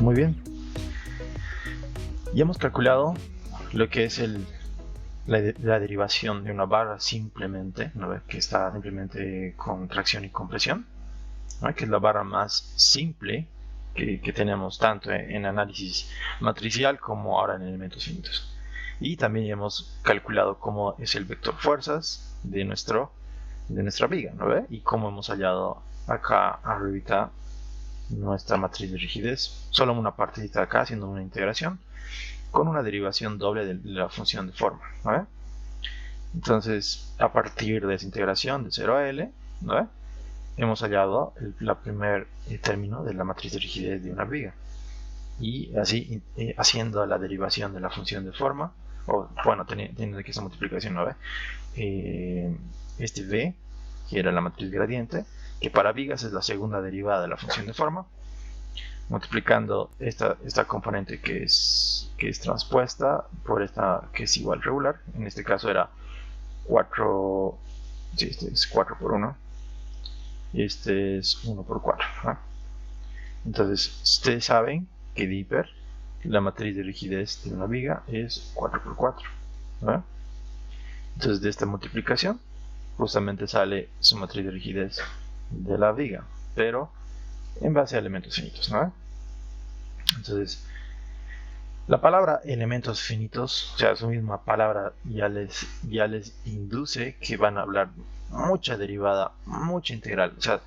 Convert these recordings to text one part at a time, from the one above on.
Muy bien. Ya hemos calculado lo que es la derivación de una barra simplemente, ¿no? Que está simplemente con tracción y compresión, ¿no? Que es la barra más simple que tenemos tanto en análisis matricial como ahora en elementos finitos. Y también ya hemos calculado cómo es el vector fuerzas de nuestra viga, ¿no? Y cómo hemos hallado acá arribita nuestra matriz de rigidez, solo una partecita de acá haciendo una integración con una derivación doble de la función de forma, ¿no? Entonces, a partir de esa integración de 0 a L, ¿no? Hemos hallado el primer término de la matriz de rigidez de una viga. Y así, haciendo la derivación de la función de forma, o bueno, teniendo aquí esa multiplicación, ¿no? Este V, que era la matriz gradiente, que para vigas es la segunda derivada de la función de forma, multiplicando esta componente que es transpuesta por esta que es igual regular. En este caso era 4, sí, este es 4 por 1 y este es 1 por 4, ¿no? Entonces ustedes saben que de hiper la matriz de rigidez de una viga es 4 por 4, ¿no? Entonces de esta multiplicación justamente sale su matriz de rigidez de la viga, pero en base a elementos finitos, ¿no? Entonces, la palabra elementos finitos, o sea, su misma palabra ya les induce que van a hablar mucha derivada, mucha integral. O sea,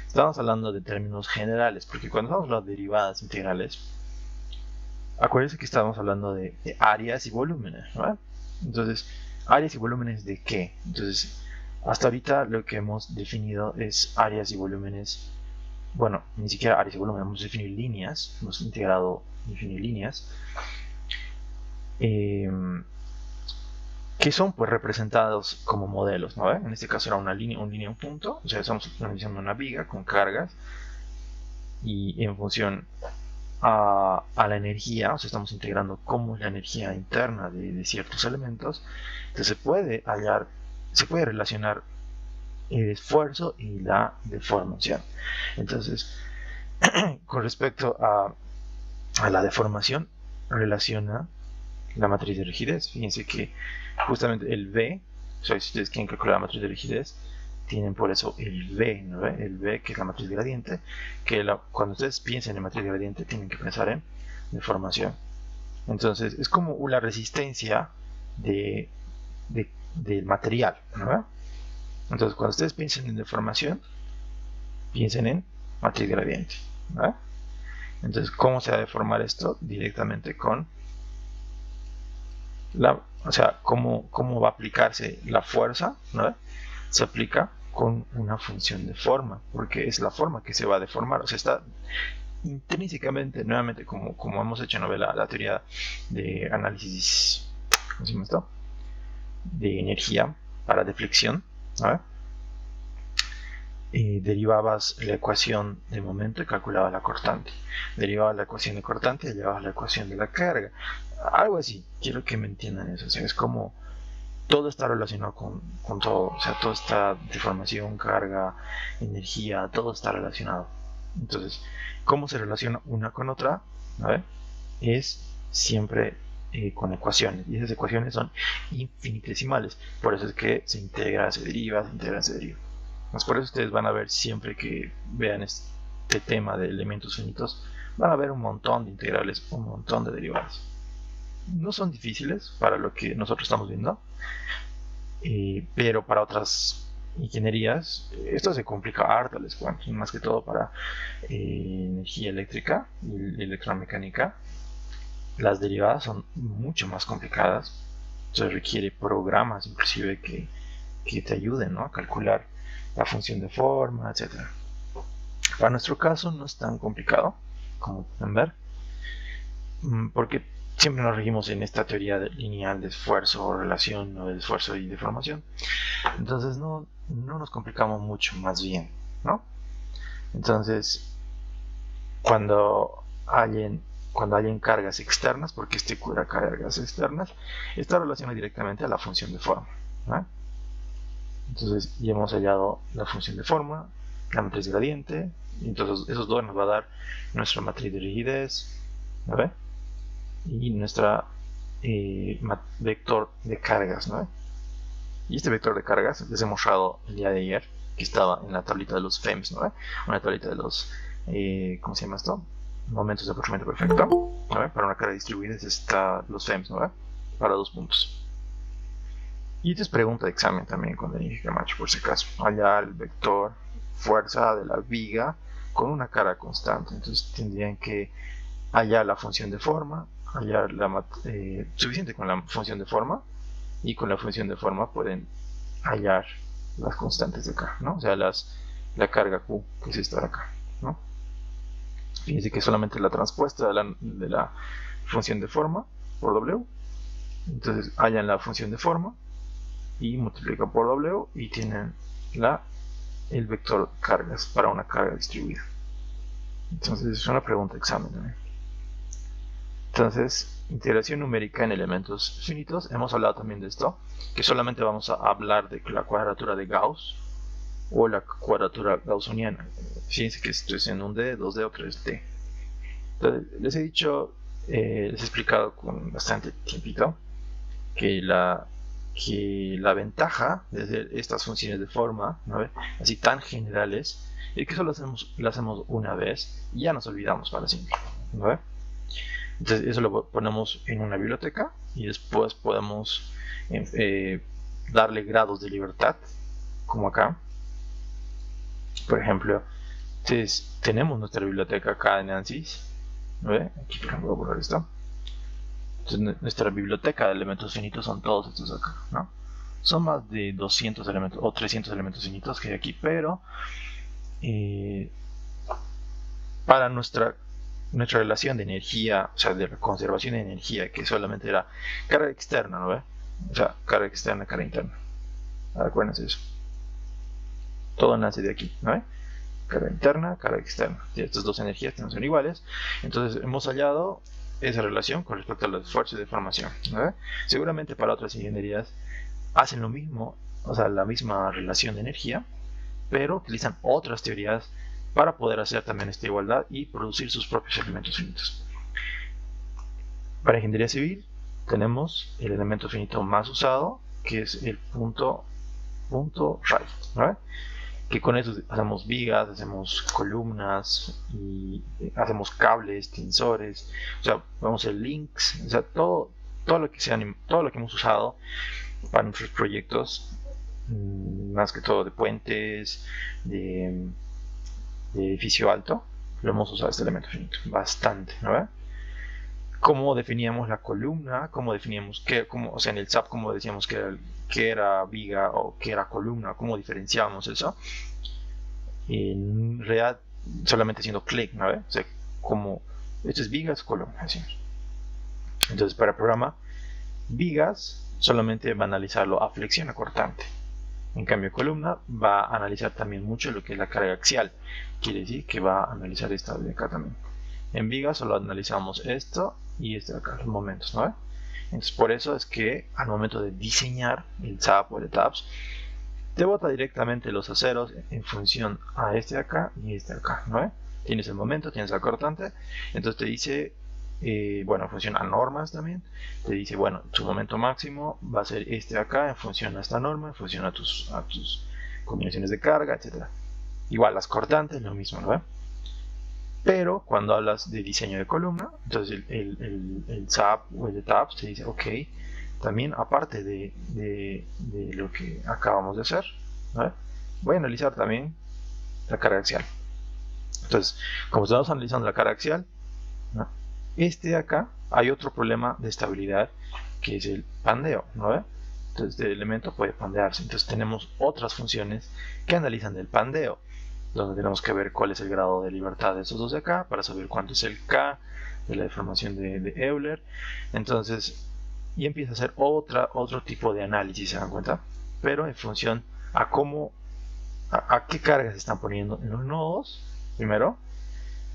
estamos hablando de términos generales, porque cuando estamos hablando de derivadas integrales, acuérdense que estamos hablando de áreas y volúmenes, ¿no? Entonces, áreas y volúmenes de qué? Entonces, hasta ahorita lo que hemos definido es áreas y volúmenes. Bueno, ni siquiera áreas y volúmenes, hemos definido líneas, hemos integrado definir líneas, que son pues representados como modelos, ¿no? En este caso era una línea, un punto, o sea, estamos analizando una viga con cargas y en función a la energía, o sea, estamos integrando cómo es la energía interna de ciertos elementos. Entonces se puede relacionar el esfuerzo y la deformación. Entonces, con respecto a la deformación, relaciona la matriz de rigidez. Fíjense que justamente el V, o sea, si ustedes quieren calcular la matriz de rigidez, tienen por eso el V, ¿no? El V, que es la matriz gradiente, que cuando ustedes piensen en matriz gradiente tienen que pensar en deformación. Entonces es como la resistencia del material, ¿no? Entonces cuando ustedes piensen en deformación, piensen en matriz gradiente, ¿no? Entonces, ¿cómo se va a deformar esto? Directamente con o sea, ¿cómo va a aplicarse la fuerza, ¿no? Se aplica con una función de forma, porque es la forma que se va a deformar. O sea, está intrínsecamente, nuevamente, como hemos hecho en la teoría de análisis, ¿cómo se llama esto? De energía para deflexión, ¿no? Derivabas la ecuación de momento y calculabas la cortante. Derivabas la ecuación de cortante y llevabas la ecuación de la carga. Algo así, quiero que me entiendan eso. O sea, es como todo está relacionado con todo. O sea, todo está deformación, carga, energía, todo está relacionado. Entonces, ¿cómo se relaciona una con otra? ¿Vale? Es siempre con ecuaciones. Y esas ecuaciones son infinitesimales. Por eso es que se integra, se deriva, se integra, se deriva. Pues por eso ustedes van a ver siempre que vean este tema de elementos finitos, van a ver un montón de integrales, un montón de derivadas. No son difíciles para lo que nosotros estamos viendo, pero para otras ingenierías esto se complica harto, les cuento, más que todo para energía eléctrica y electromecánica. Las derivadas son mucho más complicadas, se requiere programas inclusive que te ayuden, ¿no? A calcular la función de forma, etc. Para nuestro caso no es tan complicado, como pueden ver, porque siempre nos regimos en esta teoría lineal de esfuerzo o relación, o de esfuerzo y deformación. Entonces no nos complicamos mucho, más bien, ¿no? Entonces, cuando hayan cargas externas, porque este cura cargas externas, esta relaciona directamente a la función de forma, ¿no? Entonces ya hemos hallado la función de forma, la matriz gradiente. Entonces esos dos nos va a dar nuestra matriz de rigidez, ¿no? Y nuestra vector de cargas, ¿no? Y este vector de cargas les he mostrado el día de ayer, que estaba en la tablita de los FEMS, ¿no? Una tablita de los, ¿cómo se llama esto? Momentos de aprovechamiento perfecto, ¿no? Para una carga distribuida está los FEMS, ¿no? Para 2 puntos. Y esta es pregunta de examen también con Denis y Camacho, por si acaso. Hallar el vector fuerza de la viga con una carga constante. Entonces tendrían que hallar la función de forma, hallar suficiente con la función de forma, y con la función de forma pueden hallar las constantes de acá, ¿no? O sea, la carga Q, que es esta de acá, ¿no? Fíjense que solamente la transpuesta de la función de forma por W. Entonces hallan la función de forma y multiplican por W y tienen el vector cargas para una carga distribuida. Entonces es una pregunta de examen también. Entonces, integración numérica en elementos finitos. Hemos hablado también de esto, que solamente vamos a hablar de la cuadratura de Gauss o la cuadratura gaussiana. Fíjense que esto es en un D, 2D o 3D. Entonces, les he dicho, les he explicado con bastante tiempito que la ventaja de hacer estas funciones de forma, ¿no? Así tan generales, es que solo lo hacemos una vez y ya nos olvidamos para siempre, ¿no? Entonces eso lo ponemos en una biblioteca y después podemos darle grados de libertad, como acá. Por ejemplo, entonces tenemos nuestra biblioteca acá en ANSYS, ¿no? Aquí por ejemplo voy a borrar esto. Entonces, nuestra biblioteca de elementos finitos son todos estos acá, ¿no? Son más de 200 elementos o 300 elementos finitos que hay aquí, pero para nuestra relación de energía, o sea, de conservación de energía, que solamente era carga externa, ¿no ve? O sea, carga externa, carga interna. Acuérdense eso. Todo nace de aquí, ¿no ve? Carga interna, carga externa. Y estas dos energías no son iguales. Entonces hemos hallado esa relación con respecto a los esfuerzos de deformación, ¿no? Seguramente para otras ingenierías hacen lo mismo, o sea, la misma relación de energía, pero utilizan otras teorías para poder hacer también esta igualdad y producir sus propios elementos finitos. Para ingeniería civil tenemos el elemento finito más usado, que es el punto rayo, ¿no? Que con eso hacemos vigas, hacemos columnas y hacemos cables, tensores, o sea, vamos a hacer links, o sea, todo lo que hemos usado para nuestros proyectos, más que todo de puentes, de edificio alto, lo hemos usado este elemento finito bastante, ¿no? Cómo definíamos la columna, cómo definíamos o sea, en el SAP, cómo decíamos que era viga o que era columna, cómo diferenciábamos eso. En realidad, solamente haciendo clic, ¿no? O sea, como esto es vigas, columna, así. Entonces, para el programa, vigas solamente va a analizarlo a flexión acortante. En cambio, columna va a analizar también mucho lo que es la carga axial. Quiere decir que va a analizar esta de acá también. En vigas solo analizamos esto y este de acá, los momentos, ¿no? Entonces, por eso es que al momento de diseñar el SAP o el TAPS, te bota directamente los aceros en función a este de acá y este de acá, ¿no? Tienes el momento, tienes la cortante, entonces te dice, bueno, en función a normas también, te dice, bueno, tu momento máximo va a ser este de acá en función a esta norma, en función a tus combinaciones de carga, etc. Igual las cortantes, lo mismo, ¿no? Pero cuando hablas de diseño de columna, entonces el SAP o el TAPS te dice, ok, también aparte de lo que acabamos de hacer, ¿no? Voy a analizar también la carga axial. Entonces, como estamos analizando la carga axial, ¿no? De acá hay otro problema de estabilidad que es el pandeo, ¿no? Entonces este elemento puede pandearse. Entonces tenemos otras funciones que analizan el pandeo, donde tenemos que ver cuál es el grado de libertad de esos dos de acá para saber cuánto es el K de la deformación de Euler. Entonces, y empieza a hacer otro tipo de análisis, ¿se dan cuenta? Pero en función a qué cargas se están poniendo en los nodos, primero,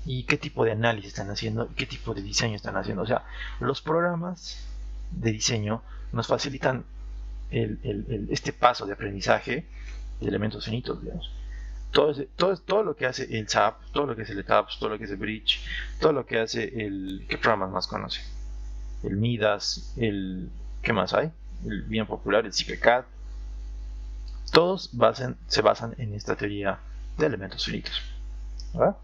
y qué tipo de análisis están haciendo, y qué tipo de diseño están haciendo. O sea, los programas de diseño nos facilitan este paso de aprendizaje de elementos finitos, digamos. todo lo que hace el SAP, todo lo que hace el ETAPS, todo lo que hace Bridge, todo lo que hace ¿qué programas más conoce? El Midas, ¿qué más hay? El bien popular, el CIPCAD. Todos se basan en esta teoría de elementos finitos, ¿verdad?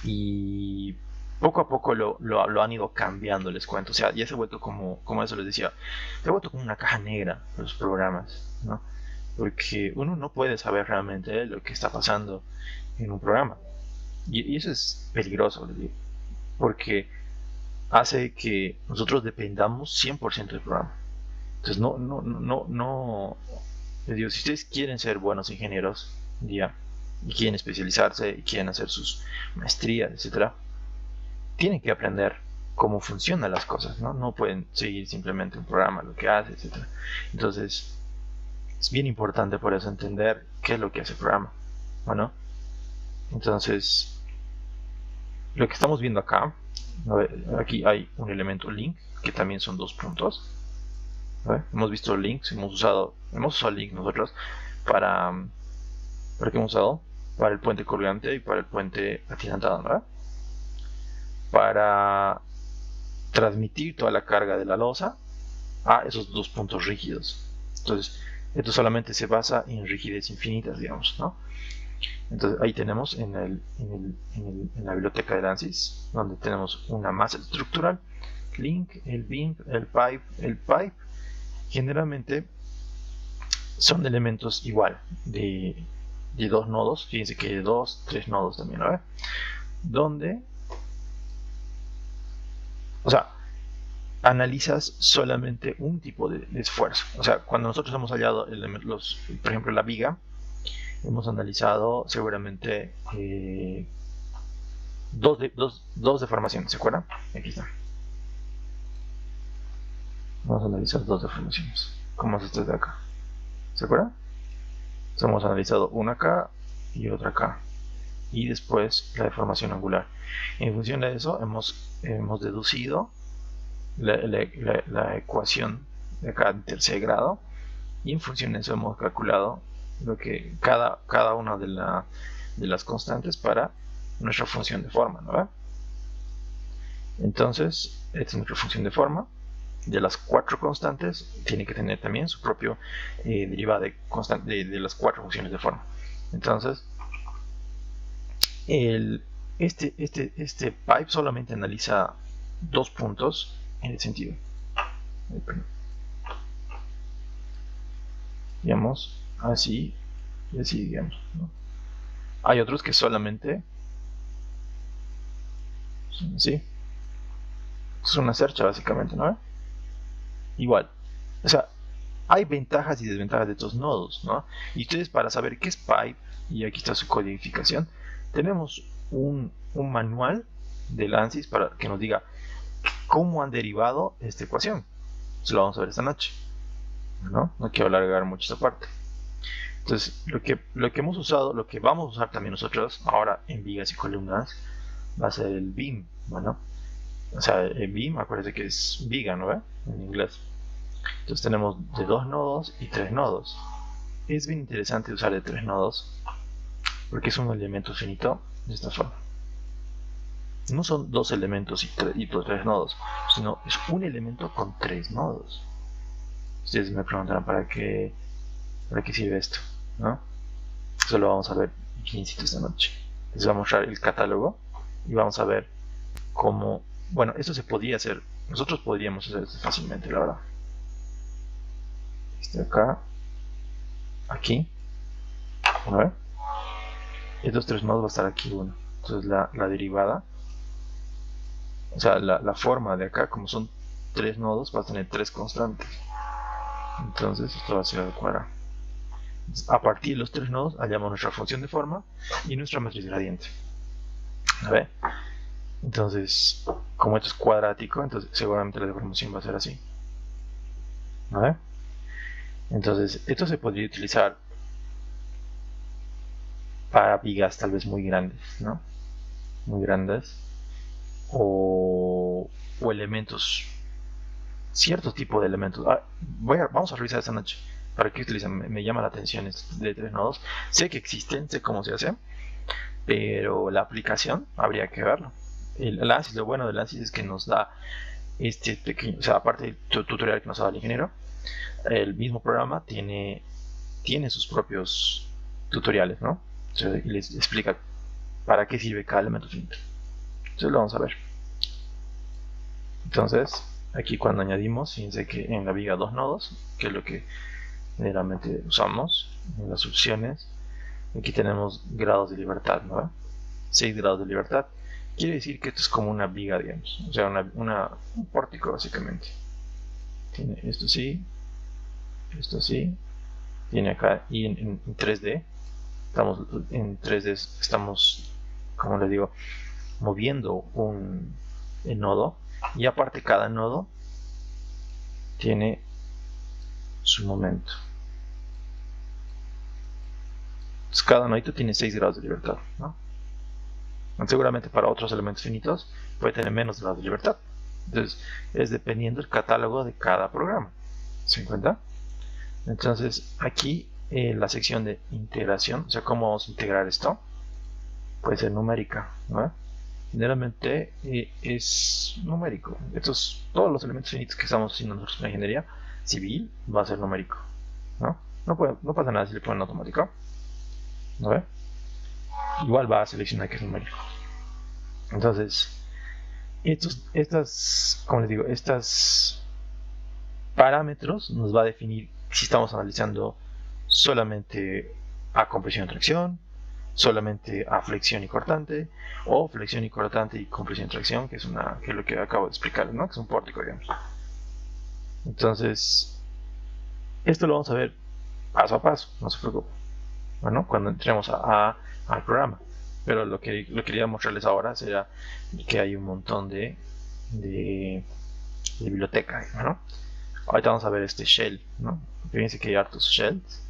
Y poco a poco lo han ido cambiando, les cuento. O sea, ya se ha vuelto como eso les decía, se ha vuelto como una caja negra los programas, ¿no? Porque uno no puede saber realmente lo que está pasando en un programa. Y eso es peligroso, les digo, porque hace que nosotros dependamos 100% del programa. Entonces, les digo, si ustedes quieren ser buenos ingenieros, ya, y quieren especializarse, y quieren hacer sus maestrías, etcétera, tienen que aprender cómo funcionan las cosas, ¿no? No pueden seguir simplemente un programa, lo que hace, etcétera. Entonces, es bien importante por eso entender qué es lo que hace el programa, ¿no? Entonces, lo que estamos viendo acá, aquí hay un elemento link, que también son 2 puntos. Hemos visto links, hemos usado link nosotros para qué hemos usado, para el puente colgante y para el puente atirantado, ¿no? Para transmitir toda la carga de la losa a esos 2 puntos rígidos. Entonces, esto solamente se basa en rigidez infinitas, digamos, ¿no? Entonces ahí tenemos en la biblioteca de ANSYS, donde tenemos una masa estructural, link, el beam, el pipe. El pipe generalmente son elementos igual de 2 nodos, fíjense que de 2, 3 nodos también, ¿no? Donde, o sea, analizas solamente un tipo de esfuerzo. O sea, cuando nosotros hemos hallado por ejemplo, la viga, hemos analizado seguramente 2 deformaciones, ¿se acuerdan? Aquí está. Vamos a analizar 2 deformaciones, como es esta de acá. ¿Se acuerdan? Entonces hemos analizado una acá y otra acá. Y después la deformación angular. En función de eso hemos deducido la ecuación de acá de tercer grado. Y en función de eso hemos calculado lo que cada una de las constantes para nuestra función de forma, ¿no? Entonces, esta es nuestra función de forma. De las 4 constantes, tiene que tener también su propio derivada de las 4 funciones de forma. Entonces, este pipe solamente analiza 2 puntos en el sentido. Digamos, así y así, digamos, ¿no? Hay otros que solamente son así. Es una cercha, básicamente, ¿no? Igual. O sea, hay ventajas y desventajas de estos nodos, ¿no? Y ustedes, para saber qué es pipe, y aquí está su codificación, tenemos un manual del ANSYS para que nos diga cómo han derivado esta ecuación. Eso lo vamos a ver esta noche, ¿no? No quiero alargar mucho esta parte. Entonces, lo que hemos usado, lo que vamos a usar también nosotros ahora en vigas y columnas, va a ser el beam, ¿no? O sea, el beam, acuérdense que es viga, ¿no? En inglés. Entonces tenemos de 2 nodos y 3 nodos. Es bien interesante usar de 3 nodos porque es un elemento finito de esta forma. No son 2 elementos y 3 nodos, sino es un elemento con 3 nodos. Ustedes me preguntarán para qué sirve esto, ¿no? Eso lo vamos a ver bien esta noche. Les voy a mostrar el catálogo y vamos a ver cómo. Bueno, esto se podría hacer. Nosotros podríamos hacer esto fácilmente, la verdad. Acá, aquí, a ver, estos 3 nodos va a estar aquí uno. Entonces la derivada, o sea, la forma de acá, como son 3 nodos, va a tener 3 constantes. Entonces esto va a ser al cuadrado. A partir de los 3 nodos hallamos nuestra función de forma y nuestra matriz gradiente. A ver, entonces, como esto es cuadrático, entonces seguramente la deformación va a ser así. A ver. Entonces, esto se podría utilizar para vigas tal vez muy grandes, ¿no? Muy grandes. O elementos, cierto tipo de elementos. Vamos a revisar esta noche ¿Para qué utilizan? Me llama la atención esto de 3 nodos. Sé que existen, sé cómo se hace, pero la aplicación habría que verlo. El ANSYS, lo bueno del ANSYS es que nos da este pequeño, o sea, aparte del tutorial que nos da el ingeniero, el mismo programa tiene sus propios tutoriales, ¿no? Entonces, y les explica para qué sirve cada elemento finito. Entonces lo vamos a ver. Entonces, aquí cuando añadimos, fíjense que en la viga 2 nodos, que es lo que generalmente usamos en las opciones, aquí tenemos grados de libertad, ¿no? 6 grados de libertad. Quiere decir que esto es como una viga, digamos, o sea, un pórtico básicamente. Tiene esto sí, tiene acá, y en 3D, estamos, como les digo, moviendo un nodo, y aparte cada nodo tiene su momento. Entonces cada nodito tiene 6 grados de libertad, ¿no? Seguramente para otros elementos finitos puede tener menos grados de libertad. Entonces es dependiendo del catálogo de cada programa. ¿Se dan cuenta? Entonces aquí la sección de integración, o sea, cómo vamos a integrar esto, puede ser numérica, ¿no? Generalmente es numérico. Todos los elementos finitos que estamos haciendo nosotros en la ingeniería civil va a ser numérico, ¿no? No pasa nada si le ponen automático, ¿no ve? Igual va a seleccionar que es numérico. Entonces, como les digo, estos parámetros nos va a definir si estamos analizando solamente a compresión y tracción, solamente a flexión y cortante, o flexión y cortante y compresión y tracción, que es lo que acabo de explicar, ¿no? Que es un pórtico, digamos. Entonces, esto lo vamos a ver paso a paso, no se preocupe. Bueno, cuando entremos al programa. Pero lo que quería mostrarles ahora será que hay un montón de biblioteca, ¿no? Ahorita vamos a ver este shell, ¿no? Fíjense que hay hartos shells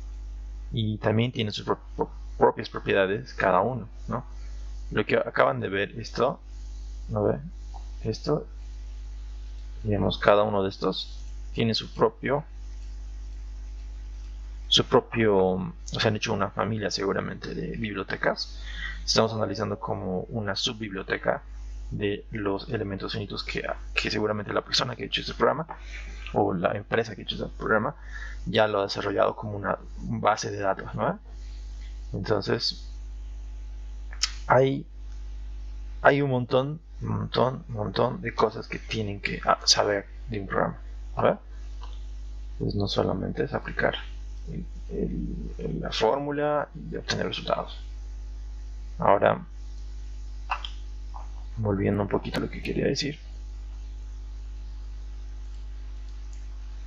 y también tiene sus propias propiedades cada uno, ¿no? Lo que acaban de ver esto, ¿no ve? Esto, digamos, cada uno de estos tiene su propio, o sea, han hecho una familia seguramente de bibliotecas. Estamos analizando como una subbiblioteca de los elementos finitos que seguramente la persona que ha hecho este programa o la empresa que ha hecho este programa ya lo ha desarrollado como una base de datos, ¿no? Entonces hay un montón de cosas que tienen que saber de un programa, ¿no? Pues no solamente es aplicar la fórmula y obtener resultados. Ahora, volviendo un poquito a lo que quería decir,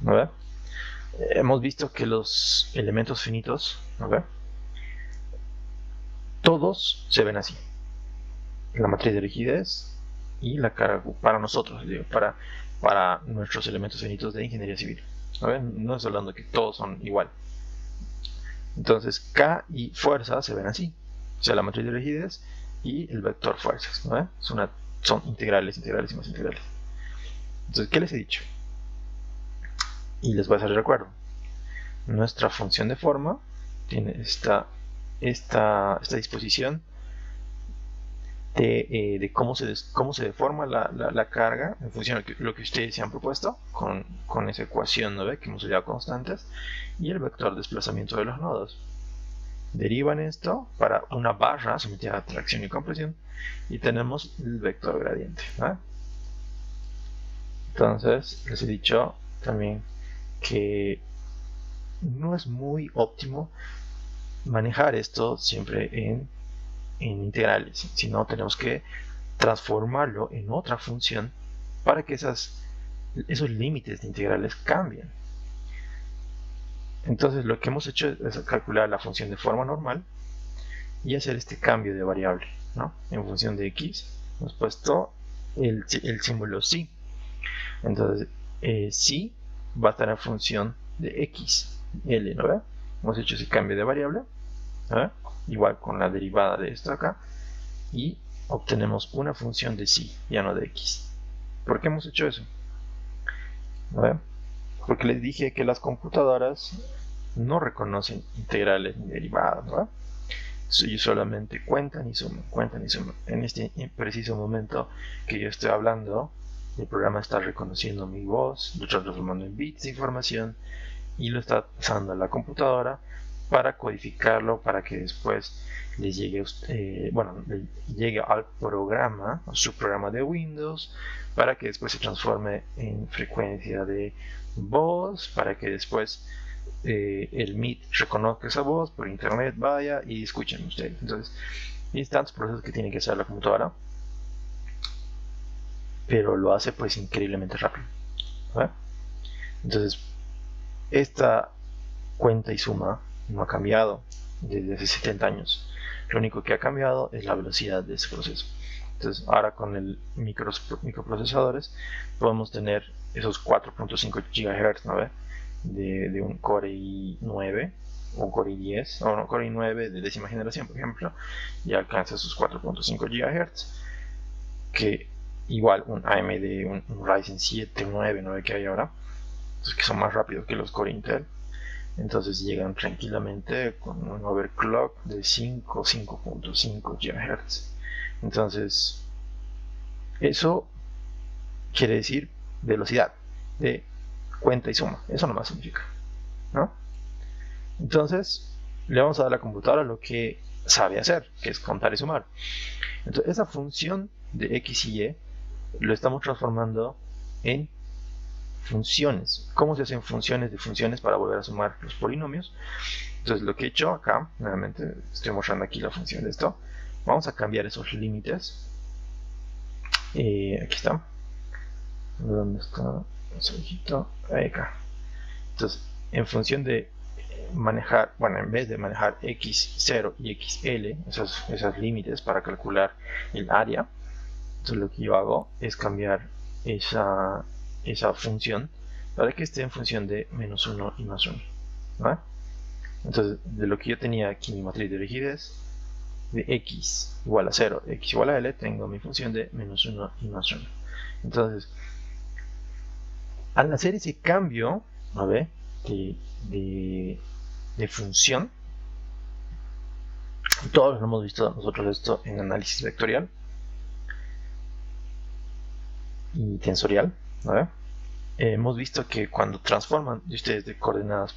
¿no? Hemos visto que los elementos finitos, ¿no? Todos se ven así: la matriz de rigidez y la carga para nosotros, digo, para nuestros elementos finitos de ingeniería civil. No estoy hablando que todos son igual. Entonces K y fuerza se ven así, o sea, la matriz de rigidez y el vector fuerzas, ¿no? Son integrales y más integrales. Entonces, ¿qué les he dicho? Y les voy a hacer el recuerdo. Nuestra función de forma tiene esta disposición de cómo se deforma la carga en función de lo que ustedes se han propuesto con esa ecuación, ¿no ve? Que hemos hallado constantes, y el vector de desplazamiento de los nodos. Derivan esto para una barra sometida a tracción y compresión y tenemos el vector gradiente, ¿no? Entonces les he dicho también que no es muy óptimo manejar esto siempre en integrales, sino tenemos que transformarlo en otra función para que esos límites de integrales cambien. Entonces lo que hemos hecho es calcular la función de forma normal y hacer este cambio de variable, ¿no? En función de x hemos puesto el símbolo psi. Entonces psi va a estar en función de x, l, ¿no ve? Hemos hecho ese cambio de variable, ¿no? Igual con la derivada de esto acá, y obtenemos una función de psi, ya no de x. ¿Por qué hemos hecho eso? ¿No ve? Porque les dije que las computadoras no reconocen integrales ni derivadas, ¿no? Ellos solamente cuentan y suman, cuentan y suman. En este preciso momento que yo estoy hablando, el programa está reconociendo mi voz, lo está transformando en bits de información y lo está pasando a la computadora para codificarlo, para que después les llegue, llegue al programa, a su programa de Windows, para que después se transforme en frecuencia de voz, para que después el Meet reconozca esa voz, por internet vaya y escuchen ustedes. Entonces, hay tantos procesos que tiene que hacer la computadora, pero lo hace pues increíblemente rápido, ¿vale? Entonces, esta cuenta y suma no ha cambiado desde hace 70 años. Lo único que ha cambiado es la velocidad de ese proceso. Entonces, ahora con el microprocesadores podemos tener esos 4.5 GHz, ¿no? De un Core i9 o un Core i10 o un Core i9 de 10ª generación, por ejemplo, y alcanza esos 4.5 GHz, que igual un AMD, un Ryzen 7, un 9 que hay ahora, entonces, que son más rápidos que los Core Intel. Entonces llegan tranquilamente con un overclock de 5.5 GHz. Entonces, eso quiere decir velocidad de cuenta y suma. Eso nomás significa, ¿no? Entonces, le vamos a dar a la computadora lo que sabe hacer, que es contar y sumar. Entonces, esa función de X y Y lo estamos transformando en funciones. ¿Cómo se hacen funciones de funciones para volver a sumar los polinomios? Entonces, lo que he hecho acá, nuevamente estoy mostrando aquí la función de esto. Vamos a cambiar esos límites. Aquí está. ¿Dónde está? Acá. Entonces, en función de manejar, bueno, en vez de manejar x0 y xl, esos límites para calcular el área, entonces lo que yo hago es cambiar esa función para que esté en función de -1 y +1, ¿vale? Entonces, de lo que yo tenía aquí mi matriz de rigidez, de x igual a 0, x igual a l, tengo mi función de -1 y +1. Entonces, al hacer ese cambio, ¿vale? de función, todos hemos visto nosotros esto en análisis vectorial y tensorial, ¿vale? Hemos visto que cuando transforman ustedes de coordenadas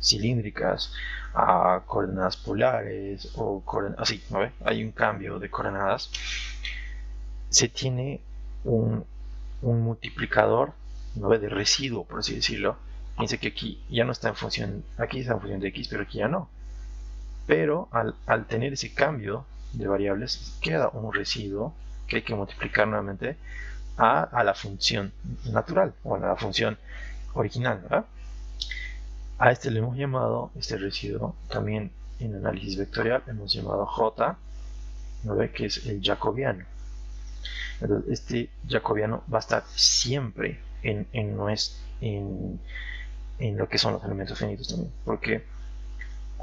cilíndricas a coordenadas polares o así, ¿no? Hay un cambio de coordenadas, se tiene un multiplicador, ¿no? De residuo, por así decirlo. Piense que aquí ya no está en función, aquí está en función de x, pero aquí ya no. Pero al tener ese cambio de variables, queda un residuo que hay que multiplicar nuevamente a la función natural, o a la función original, ¿verdad? A este le hemos llamado, este residuo, también en análisis vectorial, hemos llamado J, ¿no ve? Que es el jacobiano. Entonces, este jacobiano va a estar siempre en lo que son los elementos finitos también, porque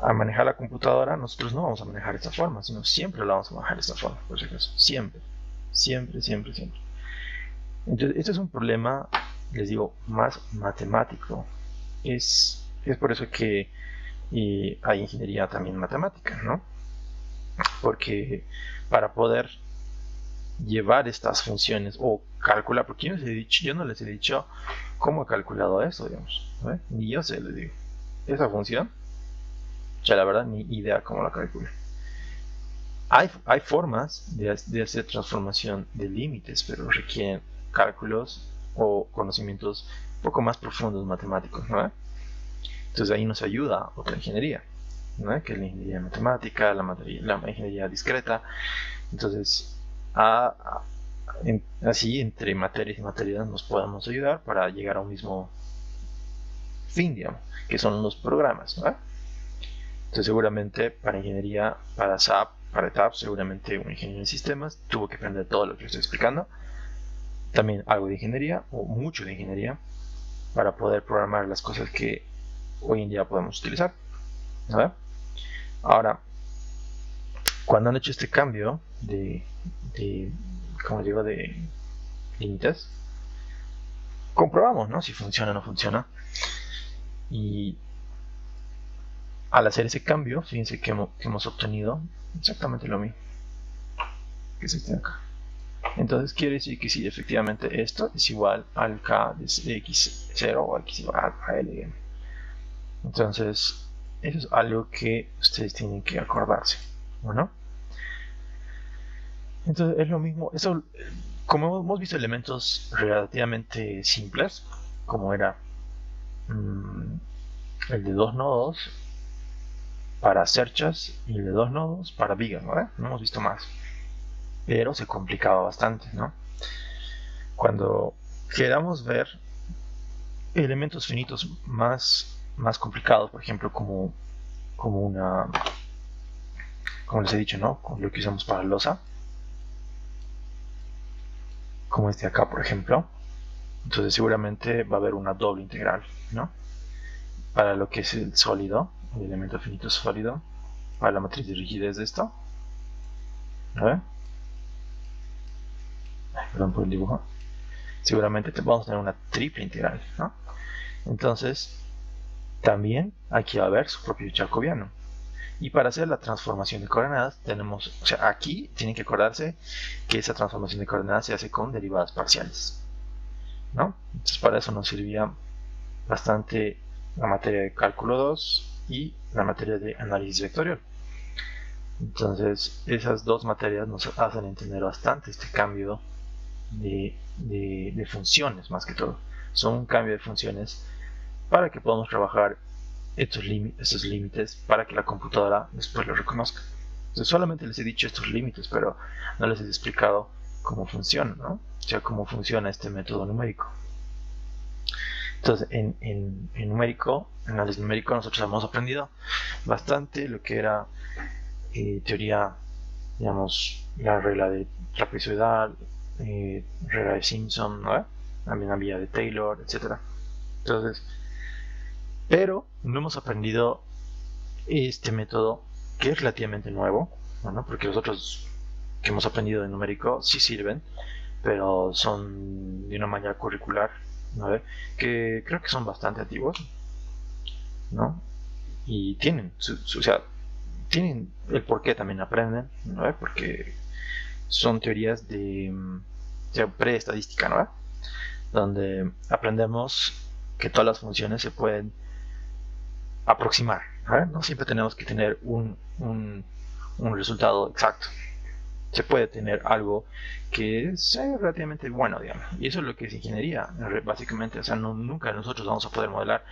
al manejar la computadora nosotros no vamos a manejar esta forma, sino siempre la vamos a manejar de esta forma, por si acaso, siempre. Entonces, este es un problema, les digo, más matemático. Es por eso que hay ingeniería también matemática, ¿no? Porque para poder llevar estas funciones o calcular, porque yo no les he dicho cómo he calculado eso, digamos, ¿eh? Ni yo sé, les digo, esa función, ya la verdad ni idea cómo la calculo. Hay formas de hacer transformación de límites, pero requieren cálculos o conocimientos un poco más profundos matemáticos, ¿no? Entonces ahí nos ayuda otra ingeniería, ¿no? Que es la ingeniería matemática, la ingeniería discreta. Entonces, así entre materias y materias nos podemos ayudar para llegar a un mismo fin, digamos, que son los programas, ¿no? Entonces seguramente para ingeniería, para SAP, para ETAP, seguramente un ingeniero en sistemas tuvo que aprender todo lo que estoy explicando. También algo de ingeniería, o mucho de ingeniería, para poder programar las cosas que hoy en día podemos utilizar, ¿vale? Ahora, cuando han hecho este cambio como digo, de límites, comprobamos, ¿no? Si funciona o no funciona. Y al hacer ese cambio, fíjense que hemos obtenido exactamente lo mismo que es este de acá. Entonces quiere decir que sí, efectivamente esto es igual al k de x0 o x igual a l. Entonces eso es algo que ustedes tienen que acordarse, ¿no? Entonces es lo mismo, eso, como hemos visto elementos relativamente simples, como era el de 2 nodos para cerchas y el de 2 nodos para vigas, ¿no? No hemos visto más, pero se complicaba bastante, ¿no? Cuando queramos ver elementos finitos más complicados, por ejemplo, como les he dicho, ¿no? Con lo que usamos para losa, como este acá, por ejemplo. Entonces seguramente va a haber una doble integral, ¿no? Para lo que es el sólido, el elemento finito sólido, para la matriz de rigidez de esto. A ver. Perdón por el dibujo. Seguramente vamos a tener una triple integral, ¿no? Entonces, también aquí va a haber su propio jacobiano. Y para hacer la transformación de coordenadas tenemos, o sea, aquí tienen que acordarse que esa transformación de coordenadas se hace con derivadas parciales, ¿no? Entonces para eso nos servía bastante la materia de cálculo 2 y la materia de análisis vectorial. Entonces esas dos materias nos hacen entender bastante este cambio de funciones, más que todo. Son un cambio de funciones para que podamos trabajar estos límites para que la computadora después los reconozca. Entonces solamente les he dicho estos límites, pero no les he explicado cómo funciona, ¿no? O sea, cómo funciona este método numérico. Entonces, en numérico, en análisis numérico, nosotros hemos aprendido bastante lo que era teoría, digamos, la regla de trapezoidal, regla de Simpson, ¿no? También había de Taylor, etc. Entonces, pero no hemos aprendido este método que es relativamente nuevo, ¿no? Porque los otros que hemos aprendido de numérico sí sirven, pero son de una manera curricular, ¿no? Que creo que son bastante antiguos, ¿no? Y tienen, o sea, tienen el por qué también aprenden, ¿no? Porque son teorías de preestadística, ¿no? Donde aprendemos que todas las funciones se pueden aproximar, ¿no? No siempre tenemos que tener un resultado exacto. Se puede tener algo que sea relativamente bueno, digamos. Y eso es lo que es ingeniería, básicamente. O sea, nunca nosotros vamos a poder modelar,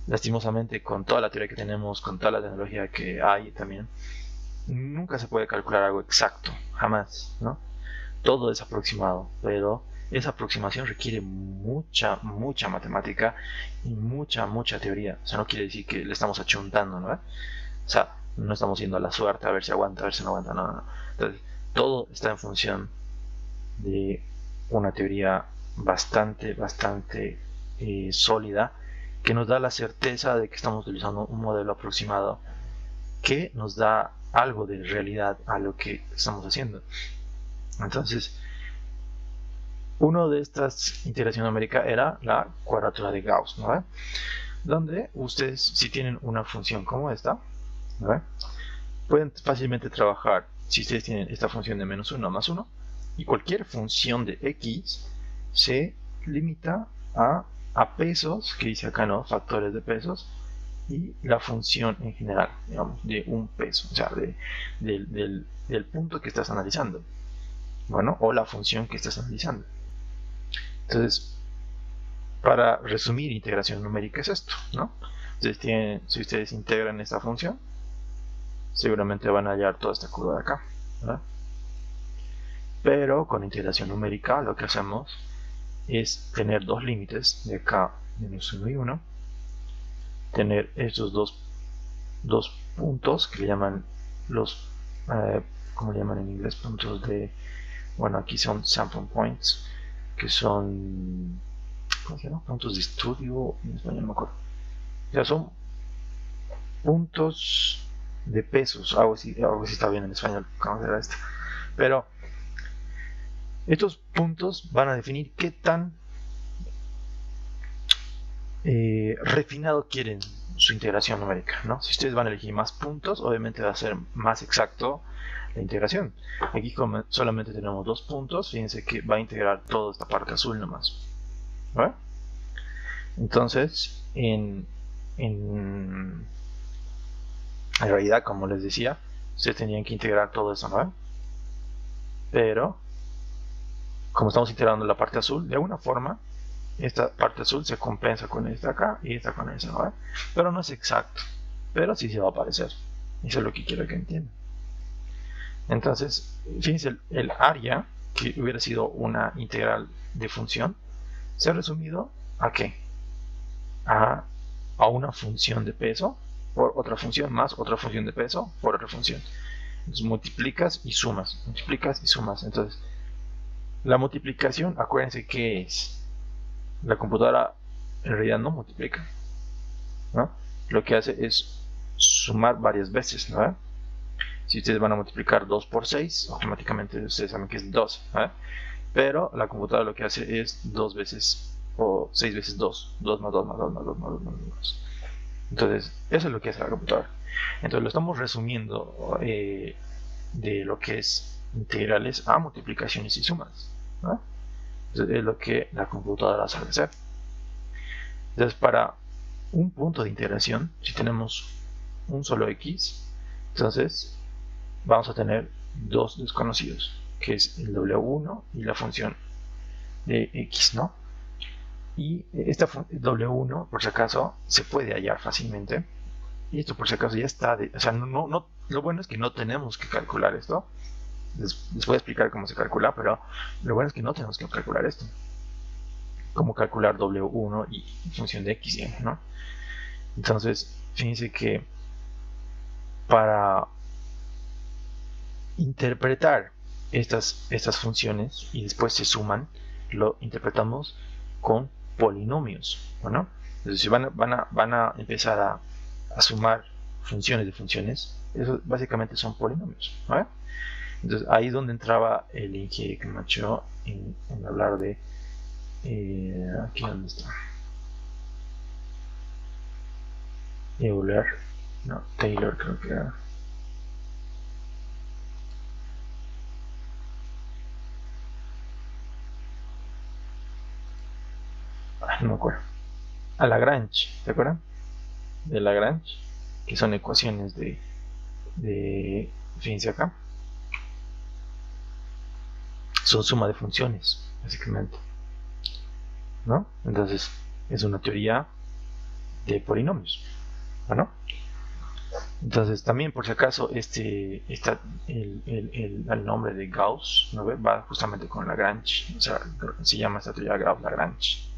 lastimosamente, con toda la teoría que tenemos, con toda la tecnología que hay también. Nunca se puede calcular algo exacto, jamás, ¿no? Todo es aproximado, pero esa aproximación requiere mucha matemática y mucha teoría. O sea, no quiere decir que le estamos achuntando, ¿no? O sea, no estamos yendo a la suerte a ver si aguanta, a ver si no aguanta, no. Entonces, todo está en función de una teoría bastante sólida que nos da la certeza de que estamos utilizando un modelo aproximado que nos da algo de realidad a lo que estamos haciendo. Entonces, una de estas integración numérica era la cuadratura de Gauss, ¿no? Donde ustedes, si tienen una función como esta, ¿no? Pueden fácilmente trabajar si ustedes tienen esta función de menos 1 más 1, y cualquier función de x se limita a pesos, que dice acá, ¿no? Factores de pesos, y la función en general, digamos, de un peso, o sea, del punto que estás analizando, bueno, o la función que estás analizando. Entonces, para resumir, integración numérica es esto, ¿no? Entonces, si ustedes integran esta función, seguramente van a hallar toda esta curva de acá, ¿verdad? Pero con integración numérica lo que hacemos es tener dos límites de acá, menos 1 y 1, tener estos dos puntos que le llaman los, ¿cómo le llaman en inglés? Puntos de, bueno, aquí son sample points, que son, ¿cómo se llama? Puntos de estudio, en español no me acuerdo. O sea, son puntos de pesos, algo así está bien en español, ¿cómo será esto? Pero estos puntos van a definir qué tan refinado quieren su integración numérica, ¿no? Si ustedes van a elegir más puntos, obviamente va a ser más exacto la integración. Aquí como solamente tenemos 2 puntos, fíjense que va a integrar toda esta parte azul nomás. ¿Vale? Entonces, en realidad, como les decía, ustedes tenían que integrar todo eso, ¿no? Pero, como estamos integrando la parte azul, de alguna forma, esta parte azul se compensa con esta acá y esta con esa, ¿no? Pero no es exacto, pero sí se va a aparecer. Eso es lo que quiero que entiendan. Entonces, fíjense, el área, que hubiera sido una integral de función, se ha resumido ¿a qué? A una función de peso por otra función más otra función de peso por otra función. Entonces multiplicas y sumas, multiplicas y sumas. Entonces, la multiplicación, acuérdense que es, la computadora en realidad no multiplica, ¿no? Lo que hace es sumar varias veces, ¿no? Si ustedes van a multiplicar 2 por 6, automáticamente ustedes saben que es 2, ¿no? Pero la computadora lo que hace es 2 veces, o 6 veces 2, 2 más 2 más 2 más 2 más 2 más 2. Entonces, eso es lo que hace la computadora. Entonces, lo estamos resumiendo de lo que es integrales a multiplicaciones y sumas, ¿no? Entonces, es lo que la computadora sabe hacer. Entonces, para un punto de integración, si tenemos un solo x, entonces vamos a tener dos desconocidos, que es el W1 y la función de x, ¿no? Y esta W1, por si acaso, se puede hallar fácilmente. Y esto, por si acaso, ya está. O sea, lo bueno es que no tenemos que calcular esto. Les voy a explicar cómo se calcula, pero lo bueno es que no tenemos que calcular esto. Cómo calcular W1 y función de x, ¿no? Entonces, fíjense que para interpretar estas funciones y después se suman, lo interpretamos con polinomios, ¿no? Entonces, si van a empezar a sumar funciones de funciones, eso básicamente son polinomios, ¿no? Entonces, ahí es donde entraba el Inge Camacho en hablar de aquí donde está Euler, no, Taylor creo que era. No me acuerdo. A Lagrange, ¿se acuerdan? De Lagrange, que son ecuaciones de fíjense acá, son suma de funciones, básicamente, ¿no? Entonces, es una teoría de polinomios, ¿no? Entonces, también por si acaso, el nombre de Gauss, ¿no? Va justamente con Lagrange, o sea, se llama esta teoría Gauss-Lagrange.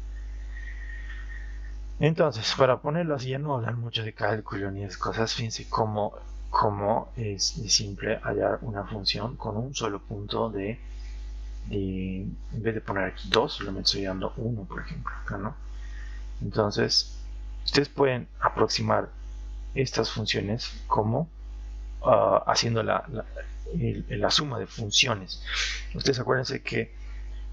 Entonces, para ponerlo así, ya no hablar mucho de cálculo ni de cosas, fíjense cómo es de simple hallar una función con un solo punto en vez de poner aquí 2, lo estoy dando 1, por ejemplo, acá, ¿no? Entonces, ustedes pueden aproximar estas funciones como haciendo la suma de funciones. Ustedes acuérdense que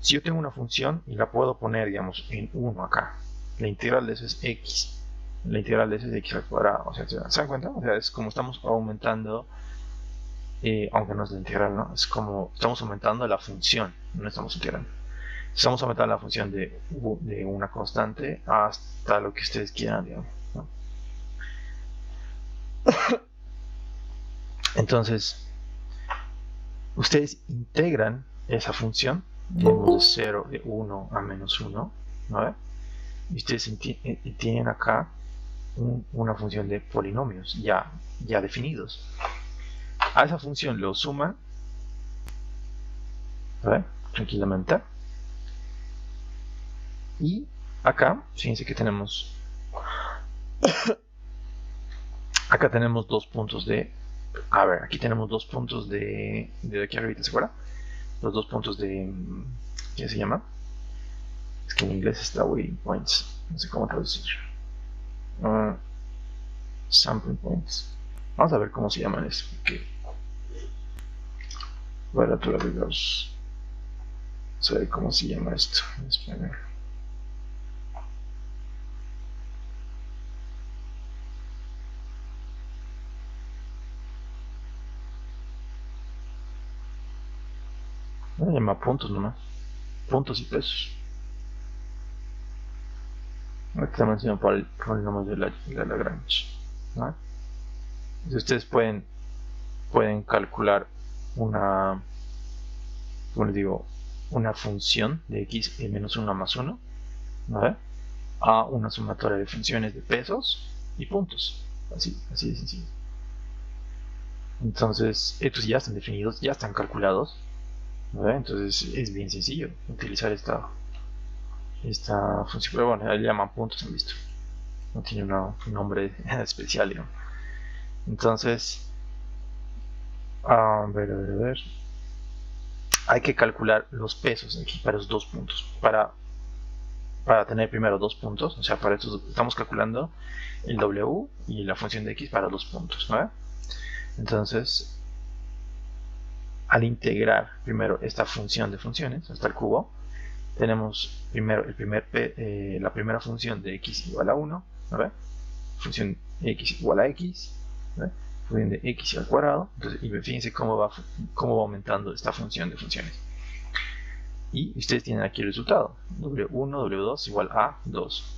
si yo tengo una función y la puedo poner, digamos, en 1 acá, la integral de eso es x, la integral de eso es x al cuadrado, o sea, ¿se dan cuenta? O sea, es como estamos aumentando, aunque no es la integral, ¿no? Es como estamos aumentando la función, no estamos integrando. Estamos aumentando la función de una constante hasta lo que ustedes quieran, digamos, ¿no? Entonces, ustedes integran esa función, digamos, de 0, de 1 a menos 1, ¿no? Y ustedes tienen acá una función de polinomios ya definidos. A esa función lo suman, ¿vale? Tranquilamente. Y acá, fíjense que tenemos acá tenemos dos puntos de aquí tenemos dos puntos de aquí arriba, ¿se acuerdan? Los dos puntos de ¿qué se llama? Es que en inglés está waiting points, no sé cómo traducir. Sampling points. Vamos a ver cómo se llaman eso. Cuadratura de Gauss. Vamos a ver cómo se llama esto en español. Se llama puntos nomás. Puntos y pesos. Aquí también se llama polinomios de Lagrange, ¿no? Entonces ustedes pueden calcular una, como les digo, una función de x de menos 1 más 1, ¿vale? A una sumatoria de funciones de pesos y puntos. Así de sencillo. Entonces, estos ya están definidos, ya están calculados, ¿vale? Entonces es bien sencillo utilizar esta función. Pero bueno, le llaman puntos, han visto. No tiene un nombre especial, digamos. Entonces, a ver. Hay que calcular los pesos aquí para los 2 puntos. Para tener primero 2 puntos, o sea, para esto estamos calculando el W y la función de X para 2 puntos, ¿no? Entonces, al integrar primero esta función de funciones hasta el cubo, tenemos primero la primera función de X igual a 1, ¿no? Función X igual a X, ¿no? Función de X al cuadrado. Entonces, y fíjense cómo va aumentando esta función de funciones. Y ustedes tienen aquí el resultado. W1, W2 igual a 2.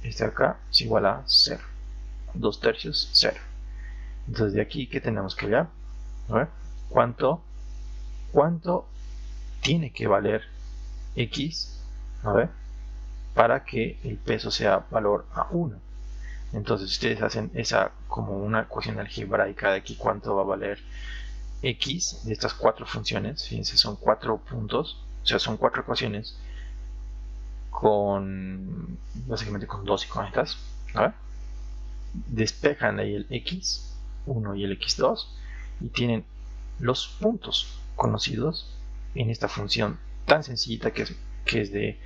Este acá es igual a 0. 2 tercios, 0. Entonces de aquí, ¿qué tenemos que ver? A ver, ¿cuánto tiene que valer X? A ver, para que el peso sea valor a 1. Entonces ustedes hacen esa como una ecuación algebraica de aquí cuánto va a valer X de estas 4 funciones. Fíjense, son 4 puntos. O sea, son 4 ecuaciones básicamente con 2 incógnitas. Despejan ahí el x1 y el x2 y tienen los puntos conocidos en esta función tan sencillita que es de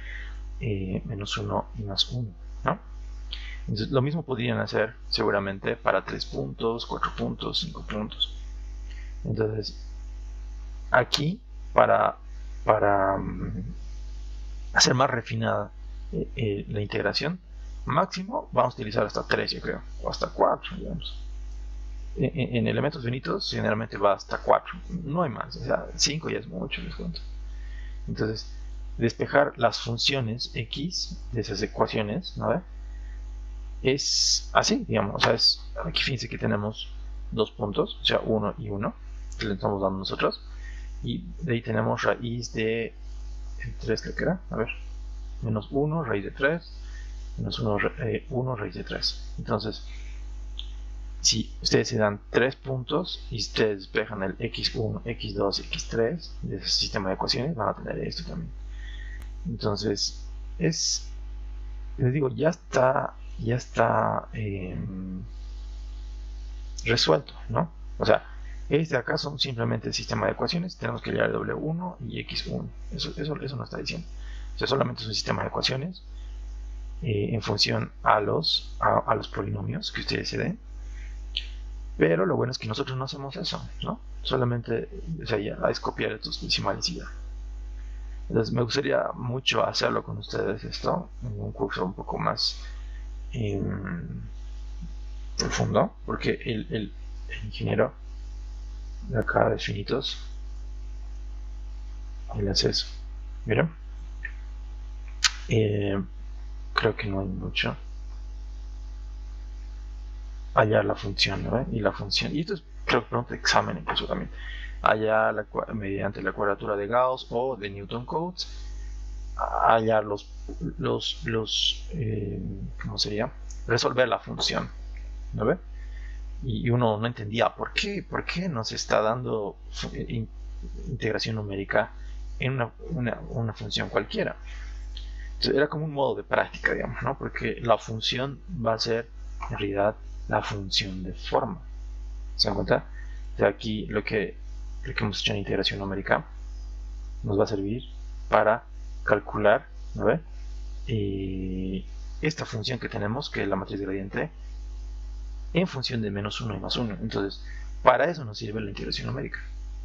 menos 1 y más 1, ¿no? Entonces, lo mismo podrían hacer seguramente para 3 puntos, 4 puntos, 5 puntos. Entonces, aquí para hacer más refinada la integración, máximo vamos a utilizar hasta 3, yo creo, o hasta 4, digamos. En elementos finitos generalmente va hasta 4, no hay más, o sea, 5 ya es mucho, les cuento. Entonces, despejar las funciones x de esas ecuaciones, ¿no? Es así, digamos, o sea, aquí fíjense que tenemos 2 puntos, o sea, 1 y 1, que le estamos dando nosotros, y de ahí tenemos raíz de 3, creo que era, a ver, menos 1, raíz de 3, menos 1 raíz de 3. Entonces, si ustedes se dan 3 puntos y ustedes despejan el x1, x2, x3 de ese sistema de ecuaciones, van a tener esto también. Entonces, les digo, ya está resuelto, ¿no? O sea, este acá son simplemente el sistema de ecuaciones. Tenemos que hallar W1 y X1. Eso no está diciendo. O sea, solamente es un sistema de ecuaciones en función a los polinomios que ustedes se den. Pero lo bueno es que nosotros no hacemos eso, ¿no? Solamente, o sea, ya es copiar estos decimales y ya. Entonces me gustaría mucho hacerlo con ustedes esto en un curso un poco más profundo, porque el ingeniero de acá de finitos él hace eso. Miren, creo que no hay mucho. Hallar la función, ¿no? Y la función, y esto es, creo que pregunta examen incluso también. Hallar mediante la cuadratura de Gauss o de Newton Cotes, hallar ¿cómo sería? Resolver la función, ¿no ve? Y uno no entendía por qué nos está dando integración numérica en una función cualquiera. Entonces, era como un modo de práctica, digamos, ¿no? Porque la función va a ser en realidad la función de forma. ¿Se dan cuenta? O sea, aquí lo que hemos hecho en integración numérica nos va a servir para calcular, ¿no ve? Esta función que tenemos, que es la matriz gradiente, en función de menos 1 y más 1. Entonces, para eso nos sirve la integración numérica,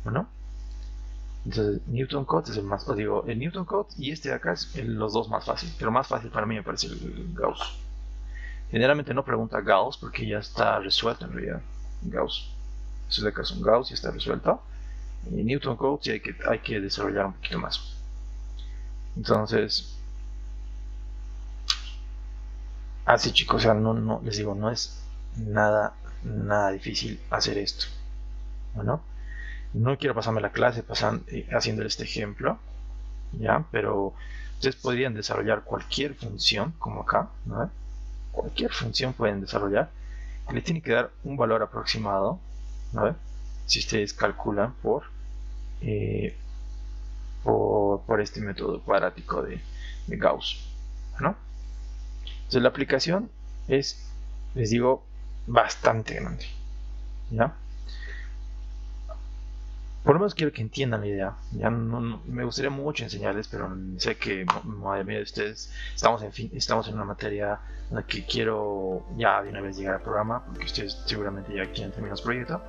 ¿no? Entonces, Newton Cotes es el más, el Newton Cotes y este de acá es los dos más fáciles, pero más fácil para mí me parece el Gauss. Generalmente no pregunta Gauss porque ya está resuelto en realidad. Gauss. Eso de acá es un Gauss y está resuelto. Newton Code sí hay que desarrollar un poquito más. Entonces, así chicos, o sea, no les digo, no es nada difícil hacer esto. Bueno, no quiero pasarme la clase haciendo este ejemplo, ya, pero ustedes podrían desarrollar cualquier función, como acá, ¿no? Cualquier función pueden desarrollar, que le tiene que dar un valor aproximado, ¿no? Si ustedes calculan por este método cuadrático de Gauss, ¿no? Entonces la aplicación es, les digo, bastante grande, ¿ya? Por lo menos quiero que entiendan la idea. Ya no, me gustaría mucho enseñarles, pero sé que la mayoría de ustedes estamos en una materia en la que quiero ya de una vez llegar al programa, porque ustedes seguramente ya quieren terminar su proyecto.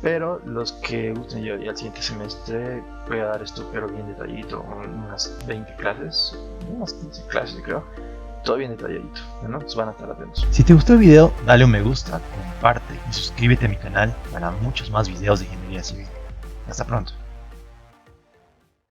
Pero los que gusten, yo ya el siguiente semestre voy a dar esto, pero bien detalladito, unas 20 clases, unas 15 clases creo, todo bien detalladito, ¿no? Entonces van a estar atentos. Si te gustó el video, dale un me gusta, comparte y suscríbete a mi canal para muchos más videos de ingeniería civil. Hasta pronto.